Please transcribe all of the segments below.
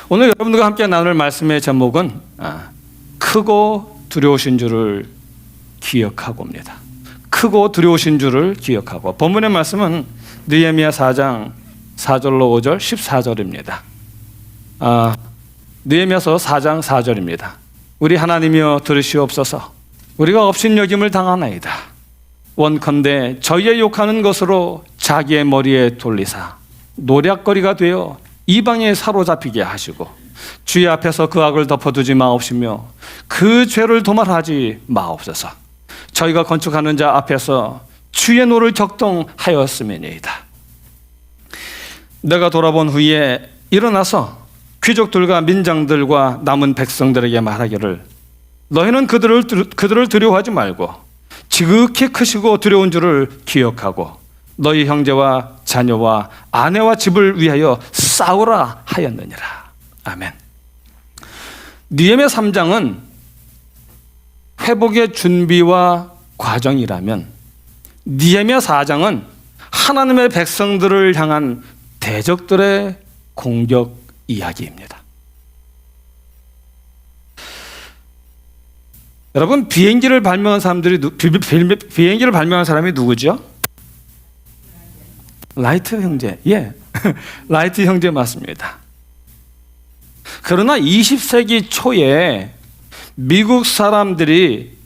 오늘 여러분들과 함께 나눌 말씀의 제목은 크고 두려우신 줄을 기억하고입니다. 크고 두려우신 줄을 기억하고. 본문의 말씀은 느헤미야 4장 4절로 5절 14절입니다. 느헤미야서 4장 4절입니다. 우리 하나님이여 들으시옵소서. 우리가 업신여김을 당하나이다. 원컨대 저희의 욕하는 것으로 자기의 머리에 돌리사 노략거리가 되어 이방에 사로잡히게 하시고 주의 앞에서 그 악을 덮어두지 마옵시며 그 죄를 도말하지 마옵소서. 저희가 건축하는 자 앞에서 주의 노를 격동하였음이니이다. 내가 돌아본 후에 일어나서 귀족들과 민장들과 남은 백성들에게 말하기를 너희는 그들을 두려워하지 말고 지극히 크시고 두려운 줄을 기억하고 너희 형제와 자녀와 아내와 집을 위하여 싸우라 하였느니라. 아멘. 느헤미야 3장은 회복의 준비와 과정이라면 느헤미야 4장은 하나님의 백성들을 향한 대적들의 공격 이야기입니다. 여러분, 비행기를 발명한 사람이 누구죠? 라이트 형제. 예. 라이트 형제 맞습니다. 그러나 20세기 초에 미국 사람들이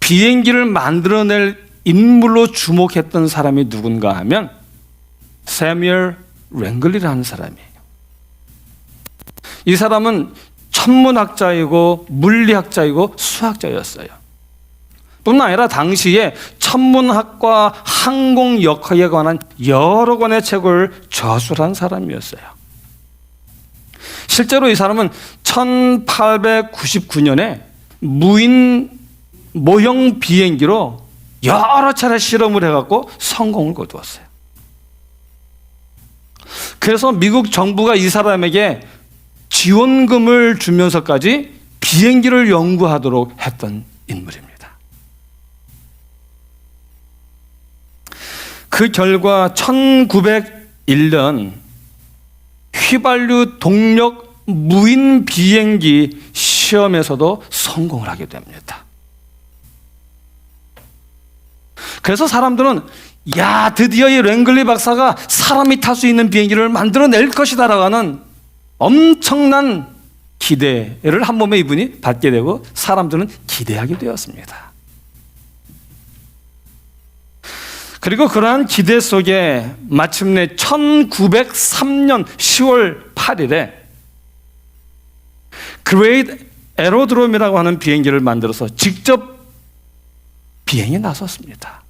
비행기를 만들어낼 인물로 주목했던 사람이 누군가 하면 세뮤얼 랭글리라는 사람이에요. 이 사람은 천문학자이고 물리학자이고 수학자였어요. 뿐만 아니라 당시에 천문학과 항공역학에 관한 여러 권의 책을 저술한 사람이었어요. 실제로 이 사람은 1899년에 무인 모형 비행기로 여러 차례 실험을 해갖고 성공을 거두었어요. 그래서 미국 정부가 이 사람에게 지원금을 주면서까지 비행기를 연구하도록 했던 인물입니다. 그 결과 1901년 휘발유 동력 무인 비행기 시험에서도 성공을 하게 됩니다. 그래서 사람들은 야, 드디어 이 랭글리 박사가 사람이 탈 수 있는 비행기를 만들어낼 것이다라고 하는 엄청난 기대를 한 몸에 이분이 받게 되고 사람들은 기대하게 되었습니다. 그리고 그러한 기대 속에 마침내 1903년 10월 8일에 그레이트 에로드롬이라고 하는 비행기를 만들어서 직접 비행에 나섰습니다.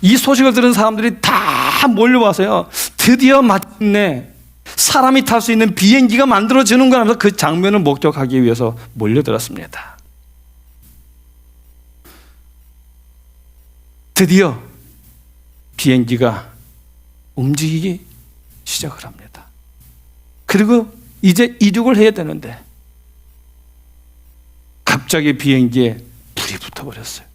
이 소식을 들은 사람들이 다 몰려와서요, 드디어 마침내 사람이 탈 수 있는 비행기가 만들어지는구나 하면서 그 장면을 목격하기 위해서 몰려들었습니다. 드디어 비행기가 움직이기 시작을 합니다. 그리고 이제 이륙을 해야 되는데 갑자기 비행기에 불이 붙어버렸어요.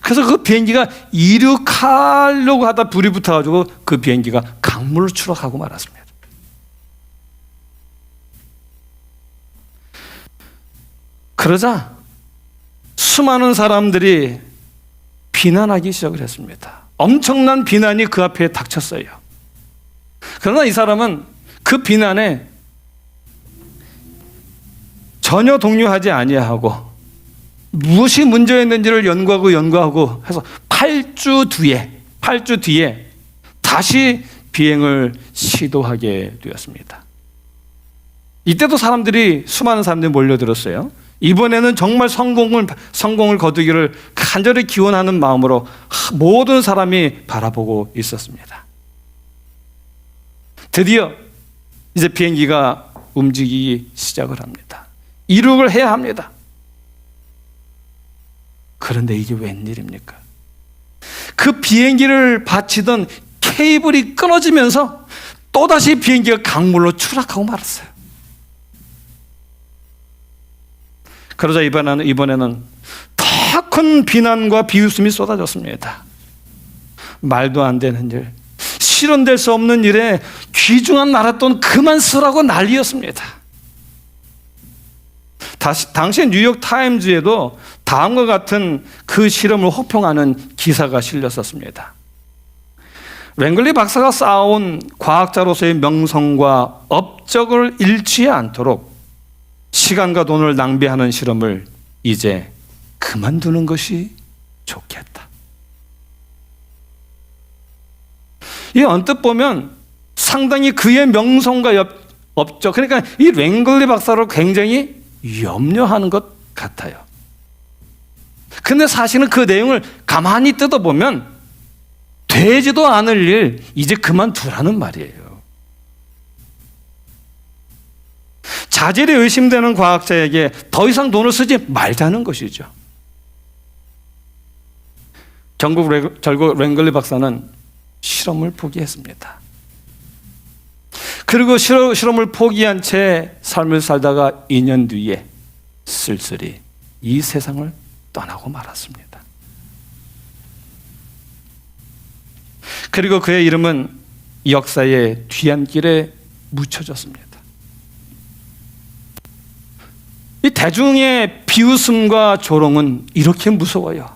그래서 그 비행기가 이륙하려고 하다 불이 붙어가지고 그 비행기가 강물로 추락하고 말았습니다. 그러자 수많은 사람들이 비난하기 시작을 했습니다. 엄청난 비난이 그 앞에 닥쳤어요. 그러나 이 사람은 그 비난에 전혀 동요하지 아니하고 무엇이 문제였는지를 연구하고 해서 8주 뒤에 다시 비행을 시도하게 되었습니다. 이때도 수많은 사람들이 몰려들었어요. 이번에는 정말 성공을 거두기를 간절히 기원하는 마음으로 모든 사람이 바라보고 있었습니다. 드디어 이제 비행기가 움직이기 시작을 합니다. 이륙을 해야 합니다. 그런데 이게 웬일입니까? 그 비행기를 받치던 케이블이 끊어지면서 또다시 비행기가 강물로 추락하고 말았어요. 그러자 이번에는 더 큰 비난과 비웃음이 쏟아졌습니다. 말도 안 되는 일, 실현될 수 없는 일에 귀중한 나랏돈 그만 쓰라고 난리였습니다. 당시 뉴욕 타임즈에도 다음과 같은 그 실험을 혹평하는 기사가 실렸었습니다. 랭글리 박사가 쌓아온 과학자로서의 명성과 업적을 잃지 않도록 시간과 돈을 낭비하는 실험을 이제 그만두는 것이 좋겠다. 이 언뜻 보면 상당히 그의 명성과 업적, 그러니까 이 랭글리 박사를 굉장히 염려하는 것 같아요. 근데 사실은 그 내용을 가만히 뜯어보면 되지도 않을 일 이제 그만두라는 말이에요. 자질이 의심되는 과학자에게 더 이상 돈을 쓰지 말자는 것이죠. 결국 랭글리 박사는 실험을 포기했습니다. 그리고 실험을 포기한 채 삶을 살다가 2년 뒤에 쓸쓸히 이 세상을 떠나고 말았습니다. 그리고 그의 이름은 역사의 뒤안길에 묻혀졌습니다. 이 대중의 비웃음과 조롱은 이렇게 무서워요.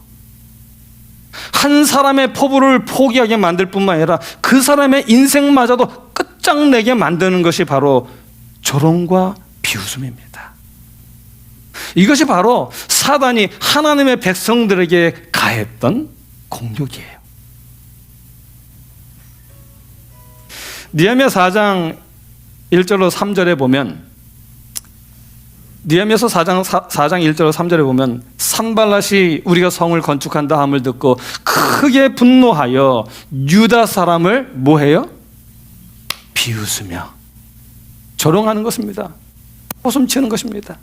한 사람의 포부를 포기하게 만들 뿐만 아니라 그 사람의 인생마저도 끝장내게 만드는 것이 바로 조롱과 비웃음입니다. 이것이 바로 사단이 하나님의 백성들에게 가했던 공격이에요. 느헤미야 4장 1절로 3절에 보면 느헤미야서 4장 1절로 3절에 보면 산발랏이 우리가 성을 건축한다 함을 듣고 크게 분노하여 유다 사람을 뭐해요? 비웃으며 조롱하는 것입니다. 호숨치는 것입니다.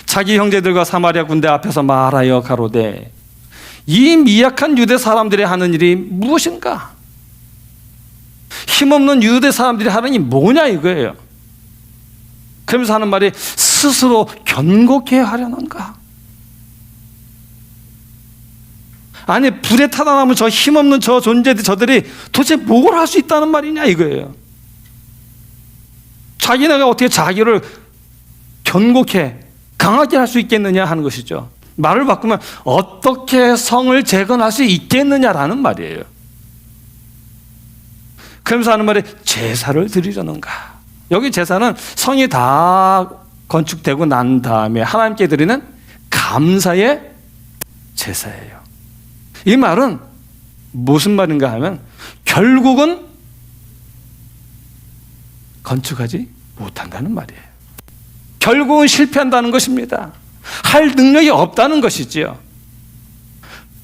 자기 형제들과 사마리아 군대 앞에서 말하여 가로되 이 미약한 유대 사람들이 하는 일이 무엇인가? 힘없는 유대 사람들이 하는 일이 뭐냐 이거예요. 그러면서 하는 말이 스스로 견고케 하려는가? 아니 불에 타다 남은 저 힘없는 저 존재들 저들이 도대체 뭘 할 수 있다는 말이냐 이거예요. 자기네가 어떻게 자기를 견고케 강하게 할 수 있겠느냐 하는 것이죠. 말을 바꾸면 어떻게 성을 재건할 수 있겠느냐라는 말이에요. 그러면서 하는 말이 제사를 드리려는가? 여기 제사는 성이 다 건축되고 난 다음에 하나님께 드리는 감사의 제사예요. 이 말은 무슨 말인가 하면 결국은 건축하지 못한다는 말이에요. 결국은 실패한다는 것입니다. 할 능력이 없다는 것이지요.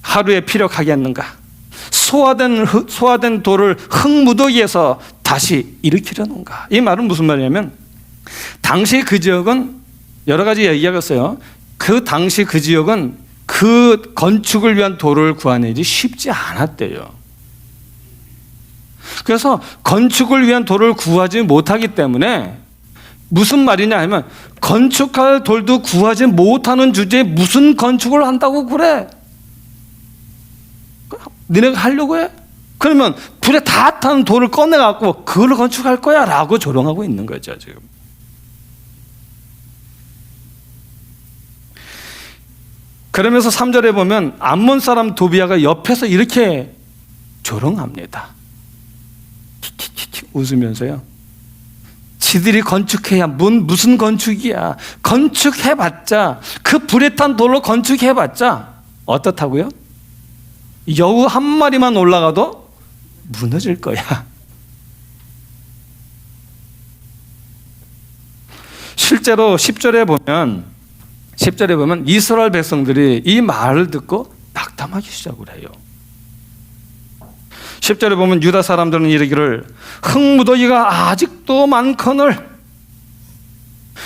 하루에 피력하겠는가? 소화된 돌을 흙무더기에서 다시 일으키려는가? 이 말은 무슨 말이냐면 당시 그 지역은 여러 가지 얘기가 있어요. 그 당시 그 지역은 그 건축을 위한 돌을 구하는 일이 쉽지 않았대요. 그래서 건축을 위한 돌을 구하지 못하기 때문에 무슨 말이냐 하면 건축할 돌도 구하지 못하는 주제에 무슨 건축을 한다고 그래? 니네가 하려고 해? 그러면 불에 다 탄 돌을 꺼내갖고 그걸로 건축할 거야 라고 조롱하고 있는 거죠 지금. 그러면서 3절에 보면 암몬 사람 도비아가 옆에서 이렇게 조롱합니다. 웃으면서요. 지들이 건축해야 무슨 건축이야. 건축해봤자 그 불에 탄 돌로 건축해봤자 어떻다고요? 여우 한 마리만 올라가도 무너질 거야. 실제로 10절에 보면 이스라엘 백성들이 이 말을 듣고 낙담하기 시작을 해요. 10절에 보면 유다 사람들은 이르기를 흙무더기가 아직도 많거늘.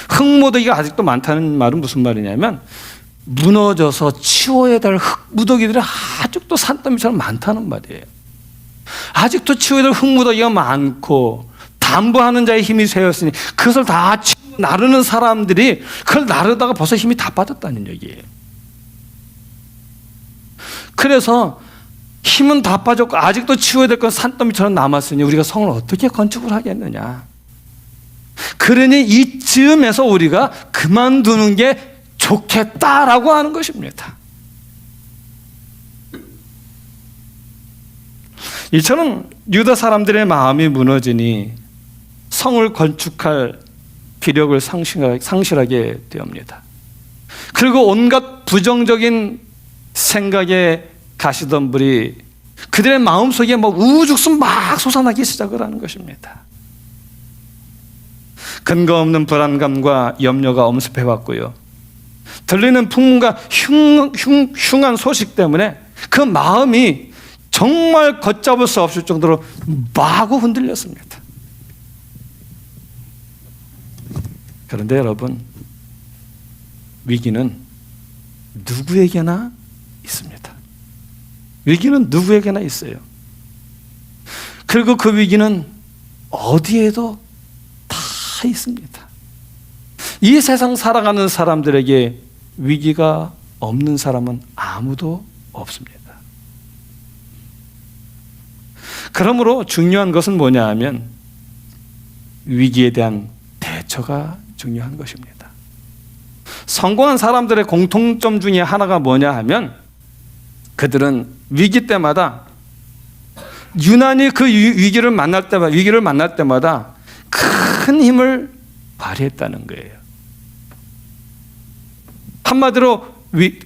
흙무더기가 아직도 많다는 말은 무슨 말이냐면 무너져서 치워야 될 흙무더기들이 아직도 산더미처럼 많다는 말이에요. 아직도 치워야 될 흙무더기가 많고 담보하는 자의 힘이 쇠였으니 그것을 다 나르는 사람들이 그걸 나르다가 벌써 힘이 다 빠졌다는 얘기예요. 그래서 힘은 다 빠졌고 아직도 치워야 될 건 산더미처럼 남았으니 우리가 성을 어떻게 건축을 하겠느냐. 그러니 이쯤에서 우리가 그만두는 게 좋겠다라고 하는 것입니다. 이처럼 유다 사람들의 마음이 무너지니 성을 건축할 기력을 상실하게 되옵니다. 그리고 온갖 부정적인 생각에 가시던 불이 그들의 마음속에 우후죽순 막 솟아나기 시작을 하는 것입니다. 근거 없는 불안감과 염려가 엄습해 왔고요. 들리는 풍문과 흉한 소식 때문에 그 마음이 정말 걷잡을 수 없을 정도로 마구 흔들렸습니다. 그런데 여러분, 위기는 누구에게나 있습니다. 위기는 누구에게나 있어요. 그리고 그 위기는 어디에도 다 있습니다. 이 세상 살아가는 사람들에게 위기가 없는 사람은 아무도 없습니다. 그러므로 중요한 것은 뭐냐 하면 위기에 대한 대처가 중요한 것입니다. 성공한 사람들의 공통점 중에 하나가 뭐냐 하면 그들은 위기 때마다 유난히 그 위기를 만날 때마다 큰 힘을 발휘했다는 거예요. 한마디로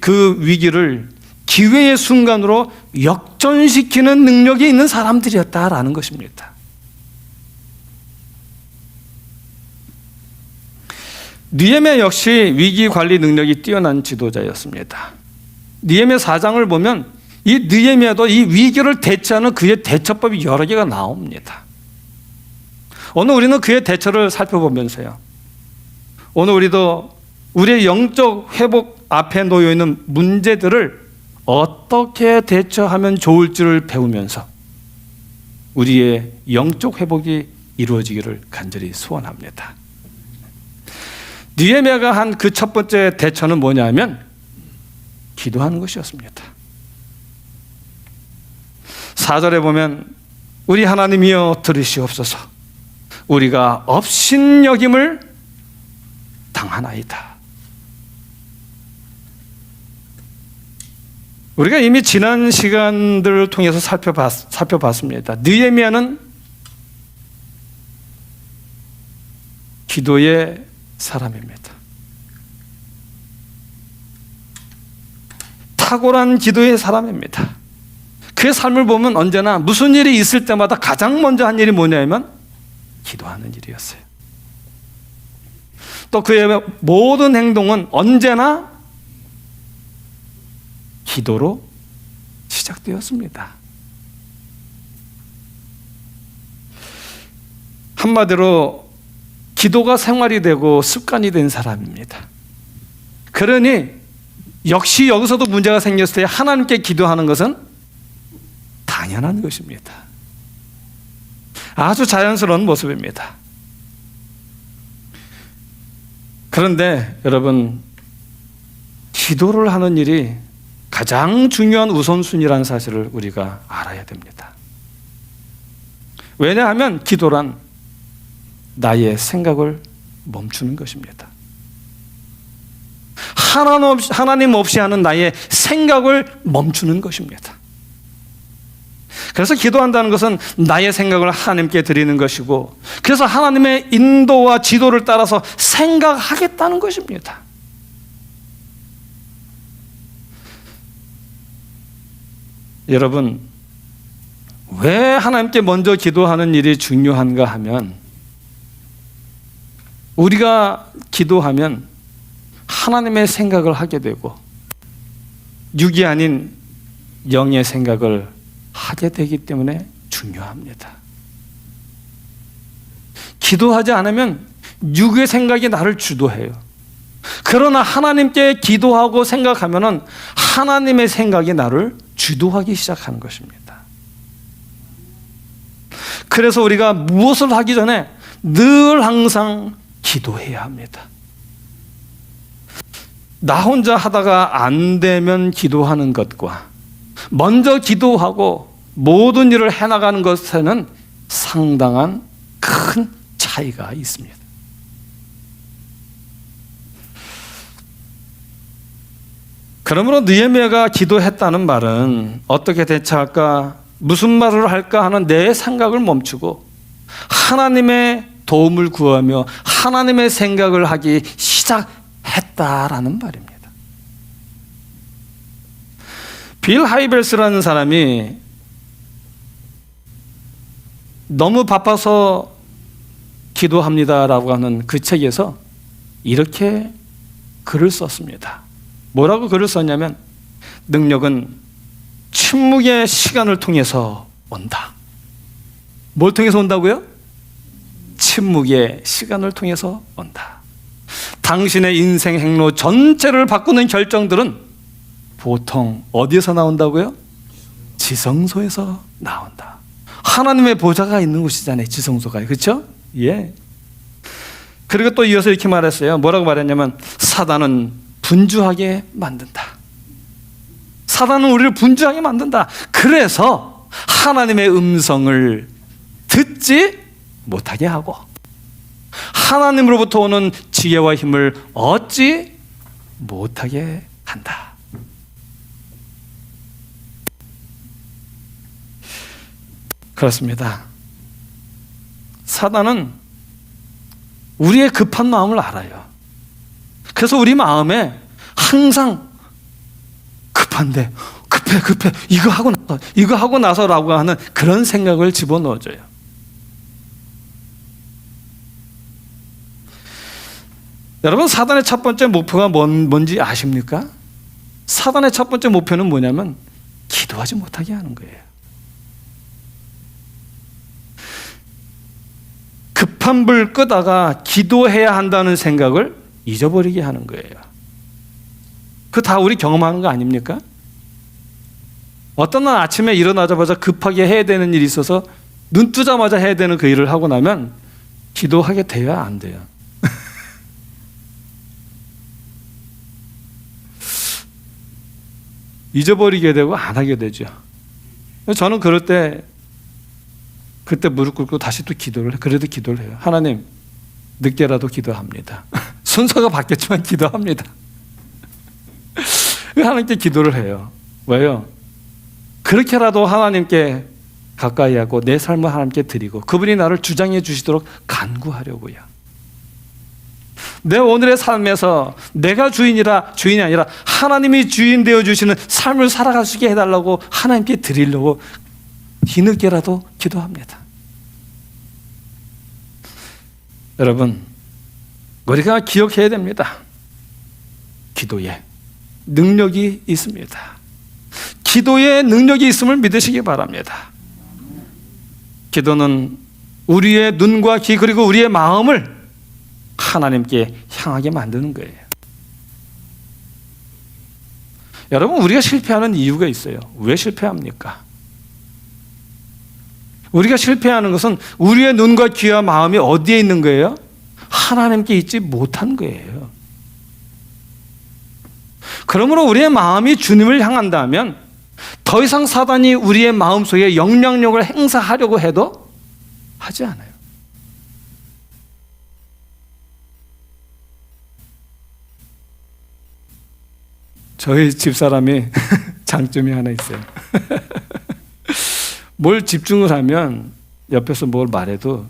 그 위기를 기회의 순간으로 역전시키는 능력이 있는 사람들이었다라는 것입니다. 느헤미야 역시 위기 관리 능력이 뛰어난 지도자였습니다. 느헤미야 4장을 보면 이 느헤미야도 이 위기를 대처하는 그의 대처법이 여러 개가 나옵니다. 오늘 우리는 그의 대처를 살펴보면서요, 오늘 우리도 우리의 영적 회복 앞에 놓여 있는 문제들을 어떻게 대처하면 좋을지를 배우면서 우리의 영적 회복이 이루어지기를 간절히 소원합니다. 느헤미야가 한 그 첫 번째 대처는 뭐냐면 기도하는 것이었습니다. 4절에 보면 우리 하나님이여 들으시옵소서, 우리가 업신여김을 당하나이다. 우리가 이미 지난 시간들을 통해서 살펴봤습니다. 느헤미야는 기도의 사람입니다. 탁월한 기도의 사람입니다. 그의 삶을 보면 언제나 무슨 일이 있을 때마다 가장 먼저 한 일이 뭐냐면 기도하는 일이었어요. 또 그의 모든 행동은 언제나 기도로 시작되었습니다. 한마디로 기도가 생활이 되고 습관이 된 사람입니다. 그러니 역시 여기서도 문제가 생겼을 때 하나님께 기도하는 것은 당연한 것입니다. 아주 자연스러운 모습입니다. 그런데 여러분, 기도를 하는 일이 가장 중요한 우선순위라는 사실을 우리가 알아야 됩니다. 왜냐하면 기도란 나의 생각을 멈추는 것입니다. 하나님 없이 하는 나의 생각을 멈추는 것입니다. 그래서 기도한다는 것은 나의 생각을 하나님께 드리는 것이고, 그래서 하나님의 인도와 지도를 따라서 생각하겠다는 것입니다. 여러분, 왜 하나님께 먼저 기도하는 일이 중요한가 하면, 우리가 기도하면 하나님의 생각을 하게 되고 육이 아닌 영의 생각을 하게 되기 때문에 중요합니다. 기도하지 않으면 육의 생각이 나를 주도해요. 그러나 하나님께 기도하고 생각하면은 하나님의 생각이 나를 주도하기 시작하는 것입니다. 그래서 우리가 무엇을 하기 전에 늘 항상 기도해야 합니다. 나 혼자 하다가 안 되면 기도하는 것과 먼저 기도하고 모든 일을 해나가는 것에는 상당한 큰 차이가 있습니다. 그러므로 느헤미야가 기도했다는 말은 어떻게 대처할까, 무슨 말을 할까 하는 내 생각을 멈추고 하나님의 도움을 구하며 하나님의 생각을 하기 시작했다라는 말입니다. 빌 하이벨스라는 사람이 너무 바빠서 기도합니다라고 하는 그 책에서 이렇게 글을 썼습니다. 뭐라고 글을 썼냐면, 능력은 침묵의 시간을 통해서 온다. 뭘 통해서 온다고요? 침묵의 시간을 통해서 온다. 당신의 인생 행로 전체를 바꾸는 결정들은 보통 어디에서 나온다고요? 지성소에서 나온다. 하나님의 보좌가 있는 곳이잖아요, 지성소가. 그렇죠? 예. 그리고 또 이어서 이렇게 말했어요. 뭐라고 말했냐면, 사단은 분주하게 만든다. 사단은 우리를 분주하게 만든다. 그래서 하나님의 음성을 듣지 못하게 하고 하나님으로부터 오는 지혜와 힘을 얻지 못하게 한다. 그렇습니다. 사단은 우리의 급한 마음을 알아요. 그래서 우리 마음에 항상 급한데, 급해 이거 하고 나서라고 하는 그런 생각을 집어넣어줘요. 여러분, 사단의 첫 번째 목표가 뭔지 아십니까? 사단의 첫 번째 목표는 뭐냐면 기도하지 못하게 하는 거예요. 급한 불 끄다가 기도해야 한다는 생각을 잊어버리게 하는 거예요. 그 다 우리 경험하는 거 아닙니까? 어떤 날 아침에 일어나자마자 급하게 해야 되는 일이 있어서 눈 뜨자마자 해야 되는 그 일을 하고 나면 기도하게 돼야 안 돼요. 잊어버리게 되고 안 하게 되죠. 저는 그럴 때 그때 무릎 꿇고 다시 또 그래도 기도를 해요. 하나님, 늦게라도 기도합니다. 순서가 바뀌었지만 기도합니다. 하나님께 기도를 해요. 왜요? 그렇게라도 하나님께 가까이 하고 내 삶을 하나님께 드리고 그분이 나를 주장해 주시도록 간구하려고요. 내 오늘의 삶에서 내가 주인이 아니라 하나님이 주인 되어 주시는 삶을 살아갈 수 있게 해달라고 하나님께 드리려고 뒤늦게라도 기도합니다. 여러분, 우리가 기억해야 됩니다. 기도에 능력이 있습니다. 기도에 능력이 있음을 믿으시기 바랍니다. 기도는 우리의 눈과 귀 그리고 우리의 마음을 하나님께 향하게 만드는 거예요. 여러분, 우리가 실패하는 이유가 있어요. 왜 실패합니까? 우리가 실패하는 것은 우리의 눈과 귀와 마음이 어디에 있는 거예요? 하나님께 있지 못한 거예요. 그러므로 우리의 마음이 주님을 향한다면 더 이상 사단이 우리의 마음속에 영향력을 행사하려고 해도 하지 않아요. 저희 집사람이 장점이 하나 있어요. 뭘 집중을 하면 옆에서 뭘 말해도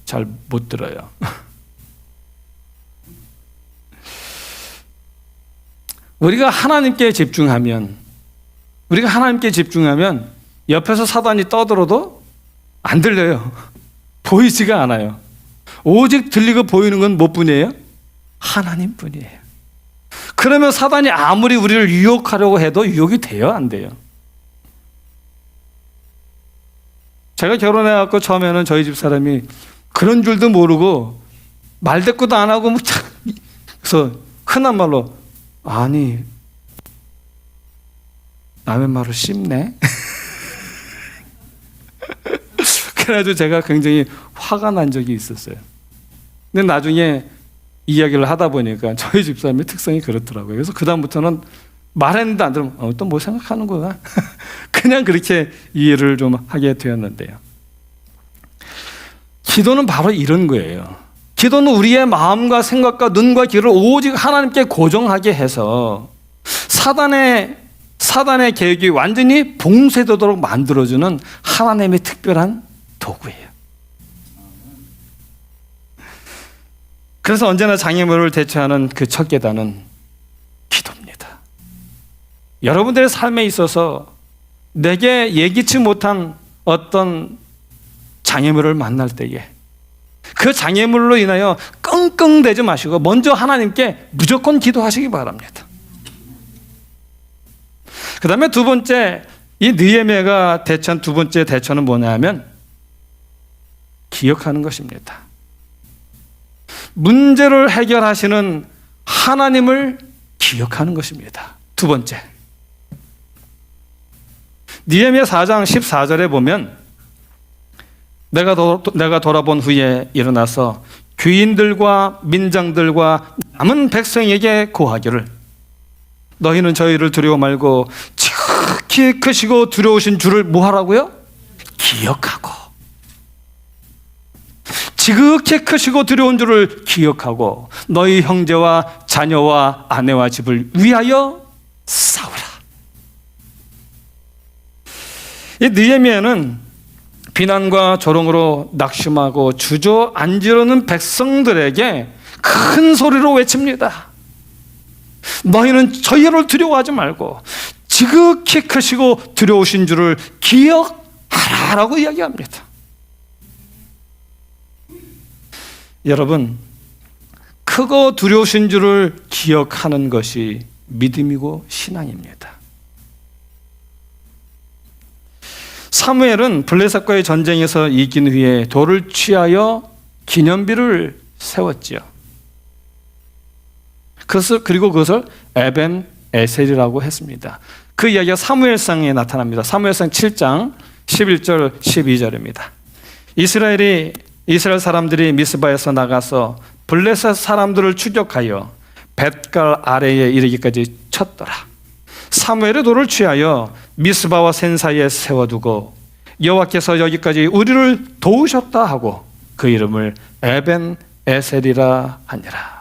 잘 못 들어요. 우리가 하나님께 집중하면 옆에서 사단이 떠들어도 안 들려요. 보이지가 않아요. 오직 들리고 보이는 건 뭐뿐이에요? 하나님뿐이에요. 그러면 사단이 아무리 우리를 유혹하려고 해도 유혹이 돼요, 안 돼요? 제가 결혼해갖고 처음에는 저희 집 사람이 그런 줄도 모르고 말대꾸도 안 하고 그래서 흔한 말로 아니 남의 말을 씹네. 그래가지고 제가 굉장히 화가 난 적이 있었어요. 근데 나중에 이야기를 하다 보니까 저희 집사람의 특성이 그렇더라고요. 그래서 그다음부터는 말했는데 안 들으면 또 뭐 생각하는 거야? 그냥 그렇게 이해를 좀 하게 되었는데요. 기도는 바로 이런 거예요. 기도는 우리의 마음과 생각과 눈과 귀를 오직 하나님께 고정하게 해서 사단의 계획이 완전히 봉쇄되도록 만들어주는 하나님의 특별한 도구예요. 그래서 언제나 장애물을 대처하는 그 첫 계단은 기도입니다. 여러분들의 삶에 있어서 내게 예기치 못한 어떤 장애물을 만날 때에 그 장애물로 인하여 끙끙대지 마시고 먼저 하나님께 무조건 기도하시기 바랍니다. 그 다음에 두 번째, 이 느헤미야가 대처한 두 번째 대처는 뭐냐면 기억하는 것입니다. 문제를 해결하시는 하나님을 기억하는 것입니다. 두 번째, 느헤미야 4장 14절에 보면 내가 돌아본 후에 일어나서 귀인들과 민장들과 남은 백성에게 고하기를 너희는 저희를 두려워 말고 지극히 크시고 두려우신 주를 뭐 하라고요? 기억하고. 지극히 크시고 두려운 주를 기억하고 너희 형제와 자녀와 아내와 집을 위하여 싸우라. 이 느헤미야는 비난과 조롱으로 낙심하고 주저앉으려는 백성들에게 큰 소리로 외칩니다. 너희는 저희를 두려워하지 말고 지극히 크시고 두려우신 주를 기억하라라고 이야기합니다. 여러분, 크고 두려우신 주를 기억하는 것이 믿음이고 신앙입니다. 사무엘은 블레셋과의 전쟁에서 이긴 후에 돌을 취하여 기념비를 세웠지요. 그리고 그것을 에벤 에셀이라고 했습니다. 그 이야기가 사무엘상에 나타납니다. 사무엘상 7장 11절 12절입니다. 이스라엘 사람들이 미스바에서 나가서 블레셋 사람들을 추격하여 벳갈 아래에 이르기까지 쳤더라. 사무엘의 돌을 취하여 미스바와 센 사이에 세워두고 여호와께서 여기까지 우리를 도우셨다 하고 그 이름을 에벤 에셀이라 하니라.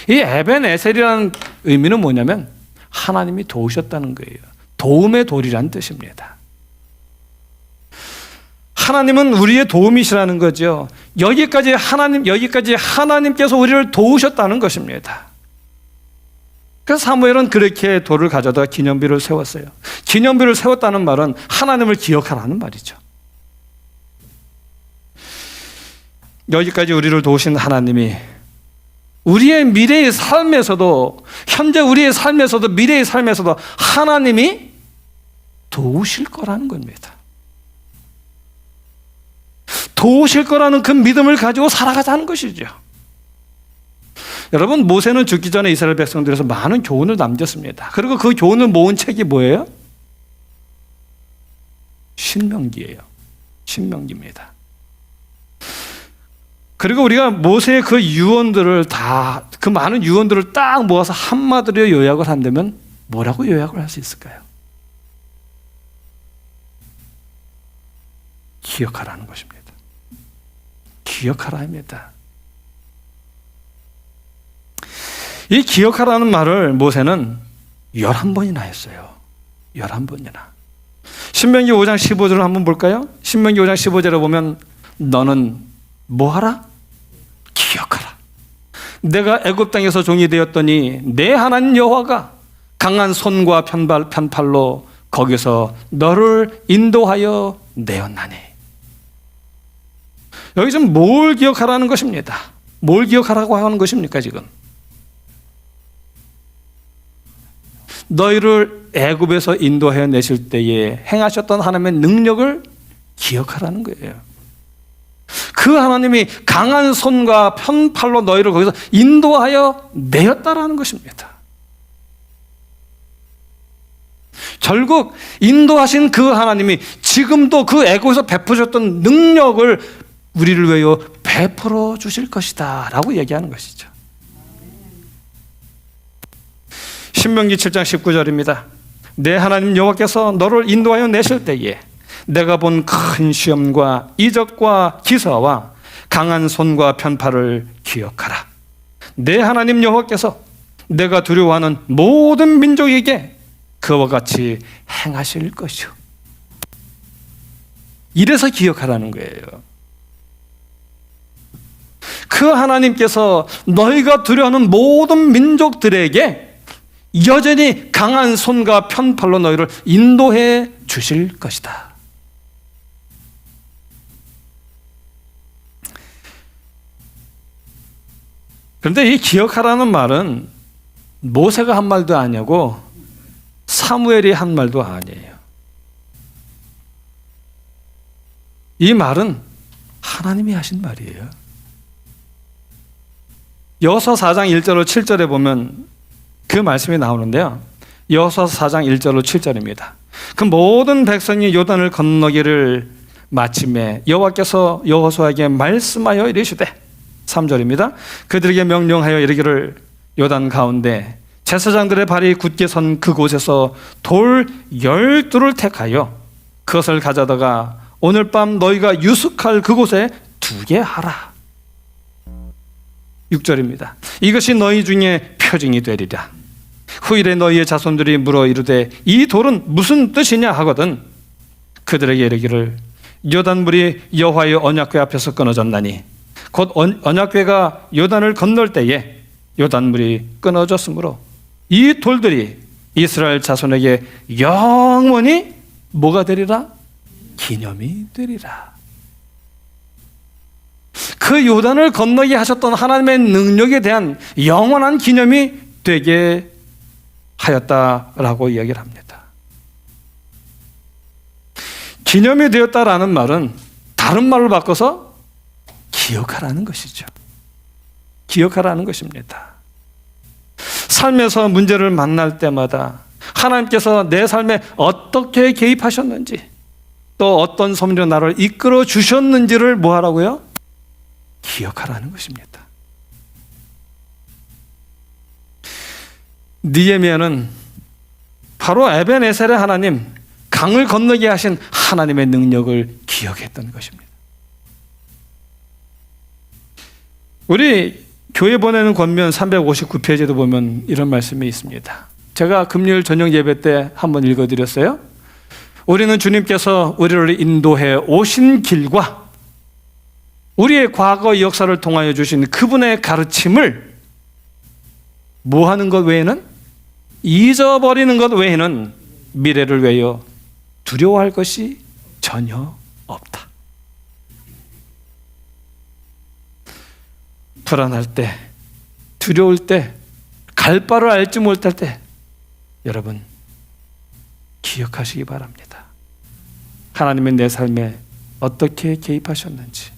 이 에벤 에셀이라는 의미는 뭐냐면 하나님이 도우셨다는 거예요. 도움의 돌이라는 뜻입니다. 하나님은 우리의 도움이시라는 거죠. 여기까지 하나님께서 우리를 도우셨다는 것입니다. 그래서 사무엘은 그렇게 돌을 가져다가 기념비를 세웠어요. 기념비를 세웠다는 말은 하나님을 기억하라는 말이죠. 여기까지 우리를 도우신 하나님이 우리의 미래의 삶에서도, 현재 우리의 삶에서도 미래의 삶에서도 하나님이 도우실 거라는 겁니다. 도우실 거라는 그 믿음을 가지고 살아가자는 것이죠. 여러분, 모세는 죽기 전에 이스라엘 백성들에서 많은 교훈을 남겼습니다. 그리고 그 교훈을 모은 책이 뭐예요? 신명기예요. 신명기입니다. 그리고 우리가 모세의 그 유언들을 그 많은 유언들을 딱 모아서 한마디로 요약을 한다면 뭐라고 요약을 할 수 있을까요? 기억하라는 것입니다. 기억하라 합니다. 이 기억하라는 말을 모세는 11번이나 했어요. 11번이나. 신명기 5장 15절을 한번 볼까요? 신명기 5장 15절에 보면 너는 뭐하라? 기억하라. 내가 애굽 땅에서 종이 되었더니 내 하나님 여호와가 강한 손과 편팔로 거기서 너를 인도하여 내었나니. 여기 지금 뭘 기억하라는 것입니다. 뭘 기억하라고 하는 것입니까 지금? 너희를 애굽에서 인도해 내실 때에 행하셨던 하나님의 능력을 기억하라는 거예요. 그 하나님이 강한 손과 편팔로 너희를 거기서 인도하여 내었다라는 것입니다. 결국 인도하신 그 하나님이 지금도 그 애굽에서 베푸셨던 능력을 우리를 위하여 베풀어 주실 것이다 라고 얘기하는 것이죠. 신명기 7장 19절입니다. 내 하나님 여호와께서 너를 인도하여 내실 때에 내가 본 큰 시험과 이적과 기사와 강한 손과 편팔을 기억하라. 내 하나님 여호와께서 내가 두려워하는 모든 민족에게 그와 같이 행하실 것이요. 이래서 기억하라는 거예요. 그 하나님께서 너희가 두려워하는 모든 민족들에게 여전히 강한 손과 편팔로 너희를 인도해 주실 것이다. 그런데 이 기억하라는 말은 모세가 한 말도 아니고 사무엘이 한 말도 아니에요. 이 말은 하나님이 하신 말이에요. 여호수아 4장 1절로 7절에 보면 그 말씀이 나오는데요. 여호수아 4장 1절로 7절입니다. 그 모든 백성이 요단을 건너기를 마침에 여호와께서 여호수아에게 말씀하여 이르시되 3절입니다. 그들에게 명령하여 이르기를 요단 가운데 제사장들의 발이 굳게 선 그곳에서 돌 12를 택하여 그것을 가져다가 오늘 밤 너희가 유숙할 그곳에 두게 하라. 6절입니다. 이것이 너희 중에 표징이 되리라. 후일에 너희의 자손들이 물어 이르되 이 돌은 무슨 뜻이냐 하거든 그들에게 이르기를 요단물이 여호와의 언약궤 앞에서 끊어졌나니 곧 언약궤가 요단을 건널 때에 요단물이 끊어졌으므로 이 돌들이 이스라엘 자손에게 영원히 뭐가 되리라? 기념이 되리라. 그 요단을 건너게 하셨던 하나님의 능력에 대한 영원한 기념이 되게 하였다라고 이야기를 합니다. 기념이 되었다라는 말은 다른 말로 바꿔서 기억하라는 것이죠. 기억하라는 것입니다. 삶에서 문제를 만날 때마다 하나님께서 내 삶에 어떻게 개입하셨는지 또 어떤 섭리로 나를 이끌어 주셨는지를 뭐 하라고요? 기억하라는 것입니다. 느헤미야는 바로 에벤에셀의 하나님, 강을 건너게 하신 하나님의 능력을 기억했던 것입니다. 우리 교회 보내는 권면 359페이지도 보면 이런 말씀이 있습니다. 제가 금요일 저녁 예배 때 한번 읽어드렸어요. 우리는 주님께서 우리를 인도해 오신 길과 우리의 과거 역사를 통하여 주신 그분의 가르침을 뭐 하는 것 외에는, 잊어버리는 것 외에는 미래를 위하여 두려워할 것이 전혀 없다. 불안할 때, 두려울 때, 갈 바를 알지 못할 때 여러분 기억하시기 바랍니다. 하나님의 내 삶에 어떻게 개입하셨는지,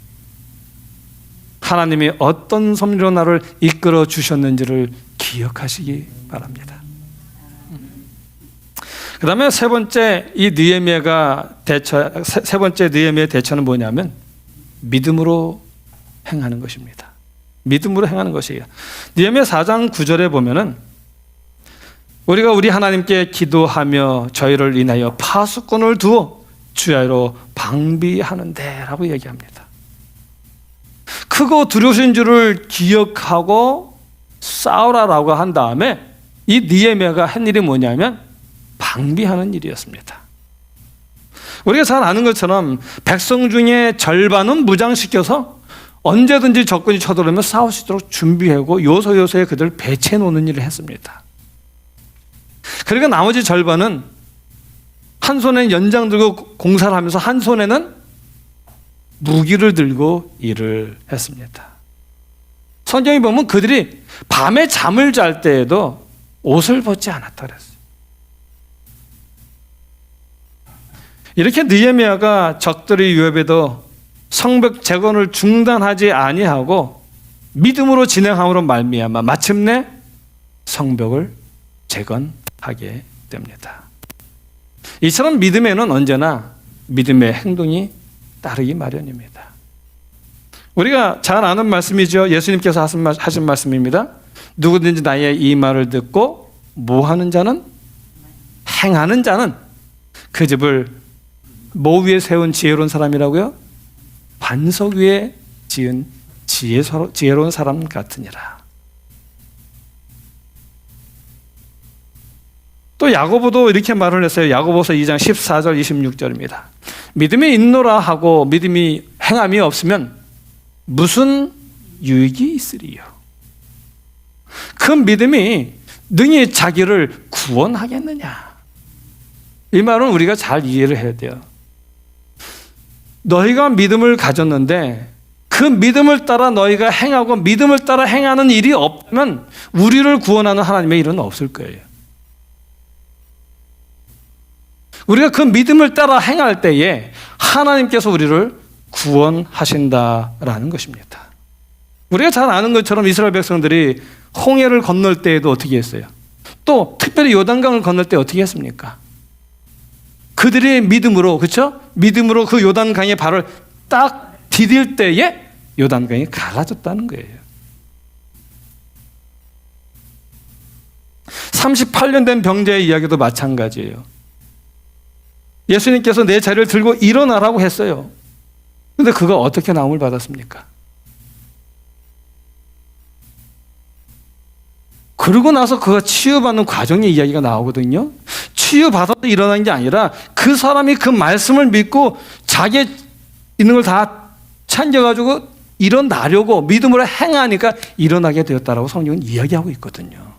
하나님이 어떤 섭리로 나를 이끌어 주셨는지를 기억하시기 바랍니다. 그 다음에 세 번째 느헤미야의 대처는 뭐냐면 믿음으로 행하는 것입니다. 믿음으로 행하는 것이에요. 느헤미야 4장 9절에 보면은 우리가 우리 하나님께 기도하며 저희를 인하여 파수꾼을 두어 주야로 방비하는데 라고 얘기합니다. 크고 두려우신 줄을 기억하고 싸우라라고 한 다음에 이 느헤미야가 한 일이 뭐냐면 방비하는 일이었습니다. 우리가 잘 아는 것처럼 백성 중에 절반은 무장시켜서 언제든지 적군이 쳐들어오면 싸울 수 있도록 준비하고 요소요소에 그들을 배치해 놓는 일을 했습니다. 그러니까 나머지 절반은 한 손에는 연장 들고 공사를 하면서 한 손에는 무기를 들고 일을 했습니다. 성경에 보면 그들이 밤에 잠을 잘 때에도 옷을 벗지 않았다 그랬어요. 이렇게 느헤미야가 적들의 위협에도 성벽 재건을 중단하지 아니하고 믿음으로 진행함으로 말미암아 마침내 성벽을 재건하게 됩니다. 이처럼 믿음에는 언제나 믿음의 행동이 따르기 마련입니다. 우리가 잘 아는 말씀이죠. 예수님께서 하신 말씀입니다. 누구든지 나의 이 말을 듣고 뭐 하는 자는? 행하는 자는 그 집을 뭐 위에 세운 지혜로운 사람이라고요? 반석 위에 지은 지혜로운 사람 같으니라. 또 야고보도 이렇게 말을 했어요. 야고보서 2장 14절 26절입니다. 믿음이 있노라 하고 믿음이 행함이 없으면 무슨 유익이 있으리요? 그 믿음이 능히 자기를 구원하겠느냐? 이 말은 우리가 잘 이해를 해야 돼요. 너희가 믿음을 가졌는데 그 믿음을 따라 너희가 행하고 믿음을 따라 행하는 일이 없다면 우리를 구원하는 하나님의 일은 없을 거예요. 우리가 그 믿음을 따라 행할 때에 하나님께서 우리를 구원하신다라는 것입니다. 우리가 잘 아는 것처럼 이스라엘 백성들이 홍해를 건널 때에도 어떻게 했어요? 또 특별히 요단강을 건널 때 어떻게 했습니까? 그들의 믿음으로, 그렇죠? 믿음으로 그 요단강의 발을 딱 디딜 때에 요단강이 갈라졌다는 거예요. 38년 된 병자의 이야기도 마찬가지예요. 예수님께서 내 자리를 들고 일어나라고 했어요. 그런데 그가 어떻게 나음을 받았습니까? 그러고 나서 그가 치유받는 과정의 이야기가 나오거든요. 치유받아서 일어난 게 아니라 그 사람이 그 말씀을 믿고 자기의 있는 걸 다 챙겨가지고 일어나려고 믿음으로 행하니까 일어나게 되었다라고 성경은 이야기하고 있거든요.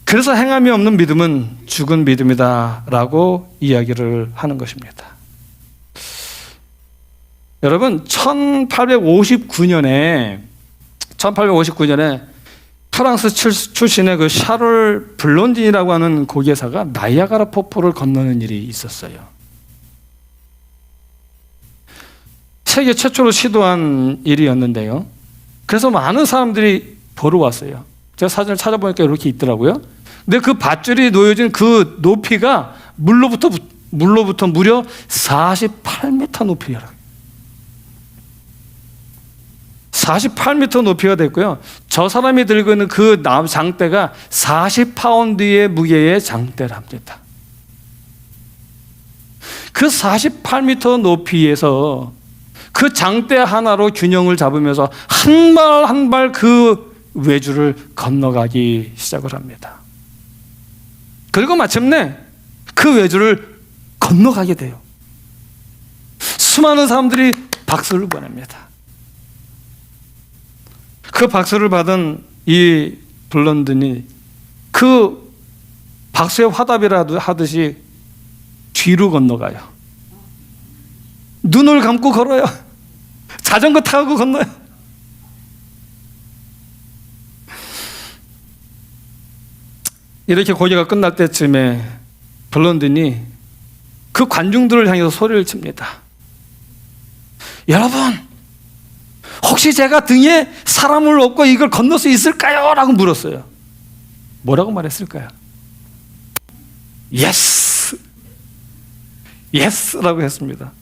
그래서 행함이 없는 믿음은 죽은 믿음이다라고 이야기를 하는 것입니다. 여러분, 1859년에 프랑스 출신의 그 샤를 블론딘이라고 하는 고개사가 나이아가라 폭포를 건너는 일이 있었어요. 세계 최초로 시도한 일이었는데요. 그래서 많은 사람들이 보러 왔어요. 제가 사진을 찾아보니까 이렇게 있더라고요. 근데 그 밧줄이 놓여진 그 높이가 물로부터 무려 48m 높이라고요. 48m 높이가 됐고요. 저 사람이 들고 있는 그 장대가 40파운드의 무게의 장대랍니다. 그 48m 높이에서 그 장대 하나로 균형을 잡으면서 한 발 한 발 그 외주를 건너가기 시작을 합니다. 그리고 마침내 그 외주를 건너가게 돼요. 수많은 사람들이 박수를 보냅니다. 그 박수를 받은 이 블론든이 그 박수의 화답이라도 하듯이 뒤로 건너가요. 눈을 감고 걸어요. 자전거 타고 건너요. 이렇게 고개가 끝날 때쯤에 블론든이 그 관중들을 향해서 소리를 칩니다. 여러분, 혹시 제가 등에 사람을 업고 이걸 건널 수 있을까요? 라고 물었어요. 뭐라고 말했을까요? 예스! 예스! 라고 했습니다.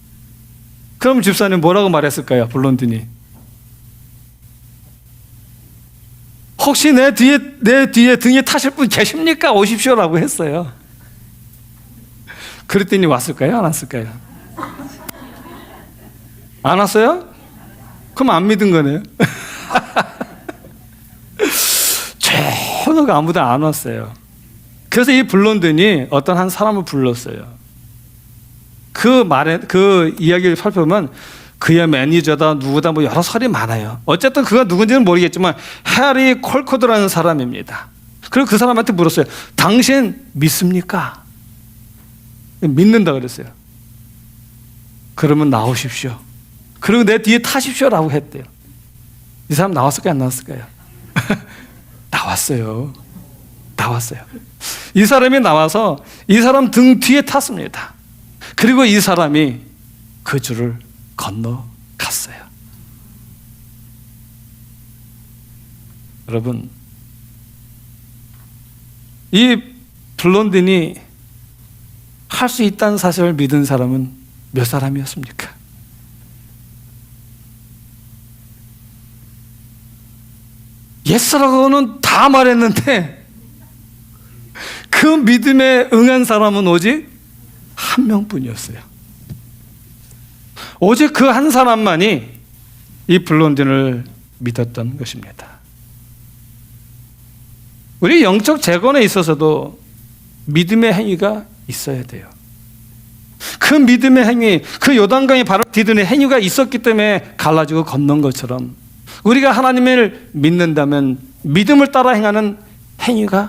그럼 집사님 뭐라고 말했을까요? 블론딘이. 혹시 내 뒤에 등에 타실 분 계십니까? 오십시오. 라고 했어요. 그랬더니 왔을까요? 안 왔을까요? 안 왔어요? 그럼 안 믿은 거네요. 전혀 아무도 안 왔어요. 그래서 이 블론든이 어떤 한 사람을 불렀어요. 그 이야기를 살펴보면 그의 매니저다 누구다 뭐 여러 설이 많아요. 어쨌든 그가 누군지는 모르겠지만 해리 콜코드라는 사람입니다. 그리고 그 사람한테 물었어요. 당신 믿습니까? 믿는다 그랬어요. 그러면 나오십시오. 그리고 내 뒤에 타십시오라고 했대요. 이 사람 나왔을까요? 안 나왔을까요? 나왔어요. 이 사람이 나와서 이 사람 등 뒤에 탔습니다. 그리고 이 사람이 그 줄을 건너갔어요. 여러분, 이 블론딘이 할 수 있다는 사실을 믿은 사람은 몇 사람이었습니까? 예스라고는 다 말했는데 그 믿음에 응한 사람은 오직 한 명뿐이었어요. 오직 그 한 사람만이 이 블론딘을 믿었던 것입니다. 우리 영적 재건에 있어서도 믿음의 행위가 있어야 돼요. 그 믿음의 행위, 그 요단강에 발을 디디는 행위가 있었기 때문에 갈라지고 건넌 것처럼 우리가 하나님을 믿는다면 믿음을 따라 행하는 행위가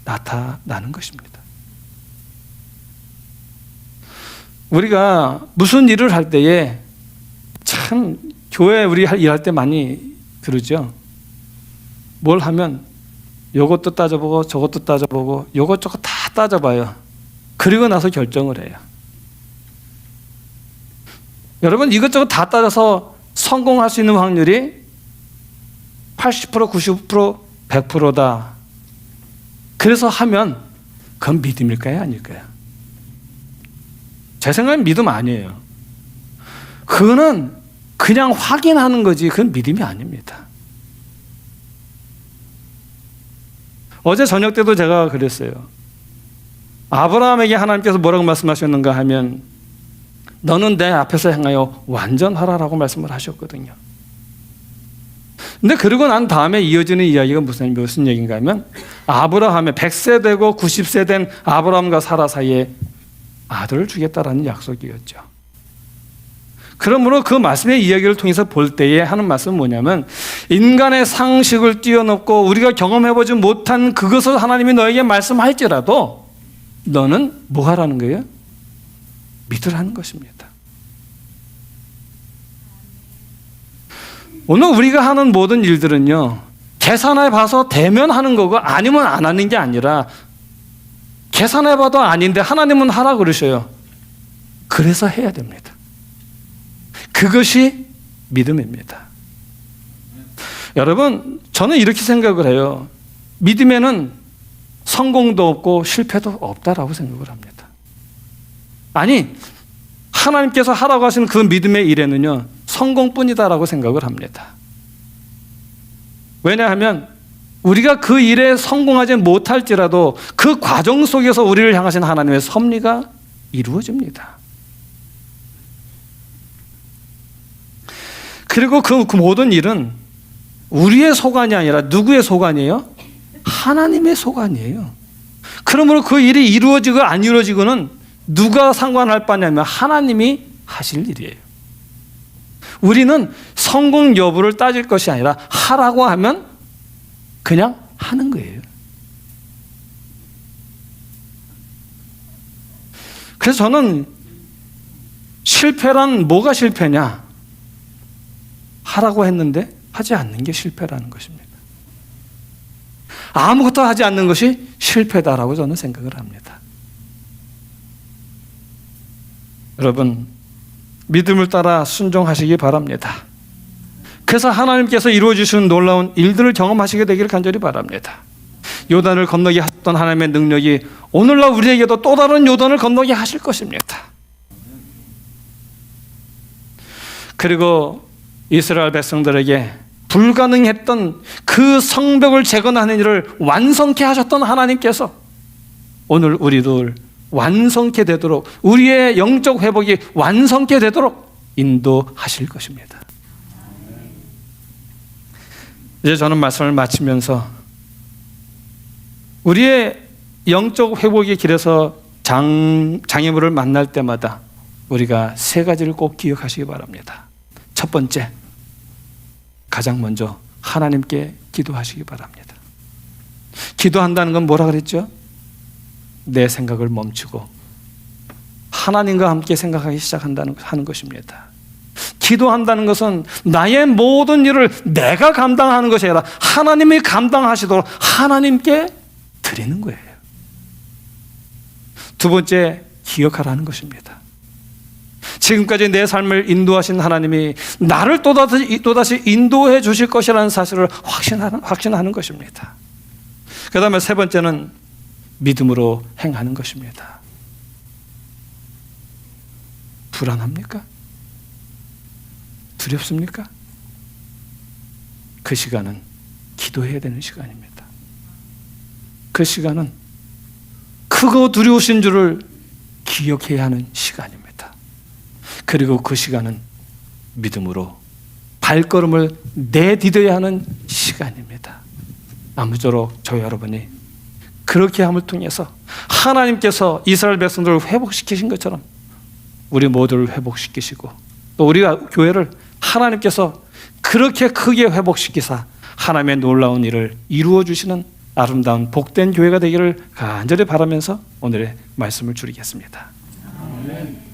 나타나는 것입니다. 우리가 무슨 일을 할 때에 참 교회 우리 일할 때 많이 그러죠. 뭘 하면 요것도 따져보고 저것도 따져보고 요것저것 다 따져봐요. 그리고 나서 결정을 해요. 여러분 이것저것 다 따져서 성공할 수 있는 확률이 80%, 90%, 100%다. 그래서 하면 그건 믿음일까요? 아닐까요? 제 생각엔 믿음 아니에요. 그거는 그냥 확인하는 거지 그건 믿음이 아닙니다. 어제 저녁 때도 제가 그랬어요. 아브라함에게 하나님께서 뭐라고 말씀하셨는가 하면 너는 내 앞에서 행하여 완전하라라고 말씀을 하셨거든요. 근데 그러고 난 다음에 이어지는 이야기가 무슨 얘기인가 하면 아브라함의 100세 되고 90세 된 아브라함과 사라 사이에 아들을 주겠다라는 약속이었죠. 그러므로 그 말씀의 이야기를 통해서 볼 때에 하는 말씀은 뭐냐면 인간의 상식을 뛰어넘고 우리가 경험해보지 못한 그것을 하나님이 너에게 말씀할지라도 너는 뭐 하라는 거예요? 믿으라는 것입니다. 오늘 우리가 하는 모든 일들은요 계산해 봐서 되면 하는 거고 아니면 안 하는 게 아니라 계산해 봐도 아닌데 하나님은 하라 그러셔요. 그래서 해야 됩니다. 그것이 믿음입니다. 여러분 저는 이렇게 생각을 해요. 믿음에는 성공도 없고 실패도 없다라고 생각을 합니다. 아니 하나님께서 하라고 하신 그 믿음의 일에는요 성공뿐이다라고 생각을 합니다. 왜냐하면 우리가 그 일에 성공하지 못할지라도 그 과정 속에서 우리를 향하신 하나님의 섭리가 이루어집니다. 그리고 그 모든 일은 우리의 소관이 아니라 누구의 소관이에요? 하나님의 소관이에요. 그러므로 그 일이 이루어지고 안 이루어지고는 누가 상관할 바냐면 하나님이 하실 일이에요. 우리는 성공 여부를 따질 것이 아니라 하라고 하면 그냥 하는 거예요. 그래서 저는 실패란 뭐가 실패냐? 하라고 했는데 하지 않는 게 실패라는 것입니다. 아무것도 하지 않는 것이 실패다라고 저는 생각을 합니다. 여러분 믿음을 따라 순종하시기 바랍니다. 그래서 하나님께서 이루어주시는 놀라운 일들을 경험하시게 되기를 간절히 바랍니다. 요단을 건너게 하셨던 하나님의 능력이 오늘날 우리에게도 또 다른 요단을 건너게 하실 것입니다. 그리고 이스라엘 백성들에게 불가능했던 그 성벽을 재건하는 일을 완성케 하셨던 하나님께서 오늘 우리들 완성케 되도록 우리의 영적 회복이 완성케 되도록 인도하실 것입니다. 이제 저는 말씀을 마치면서 우리의 영적 회복의 길에서 장애물을 만날 때마다 우리가 세 가지를 꼭 기억하시기 바랍니다. 첫 번째, 가장 먼저 하나님께 기도하시기 바랍니다. 기도한다는 건 뭐라 그랬죠? 내 생각을 멈추고 하나님과 함께 생각하기 하는 것입니다. 기도한다는 것은 나의 모든 일을 내가 감당하는 것이 아니라 하나님이 감당하시도록 하나님께 드리는 거예요. 두 번째, 기억하라는 것입니다. 지금까지 내 삶을 인도하신 하나님이 나를 또다시 인도해 주실 것이라는 사실을 확신하는 것입니다. 그 다음에 세 번째는 믿음으로 행하는 것입니다. 불안합니까? 두렵습니까? 그 시간은 기도해야 되는 시간입니다. 그 시간은 크고 두려우신 줄을 기억해야 하는 시간입니다. 그리고 그 시간은 믿음으로 발걸음을 내디뎌야 하는 시간입니다. 아무쪼록 저희 여러분이 그렇게 함을 통해서 하나님께서 이스라엘 백성들을 회복시키신 것처럼 우리 모두를 회복시키시고 또 우리가 교회를 하나님께서 그렇게 크게 회복시키사 하나님의 놀라운 일을 이루어 주시는 아름다운 복된 교회가 되기를 간절히 바라면서 오늘의 말씀을 줄이겠습니다. 아멘.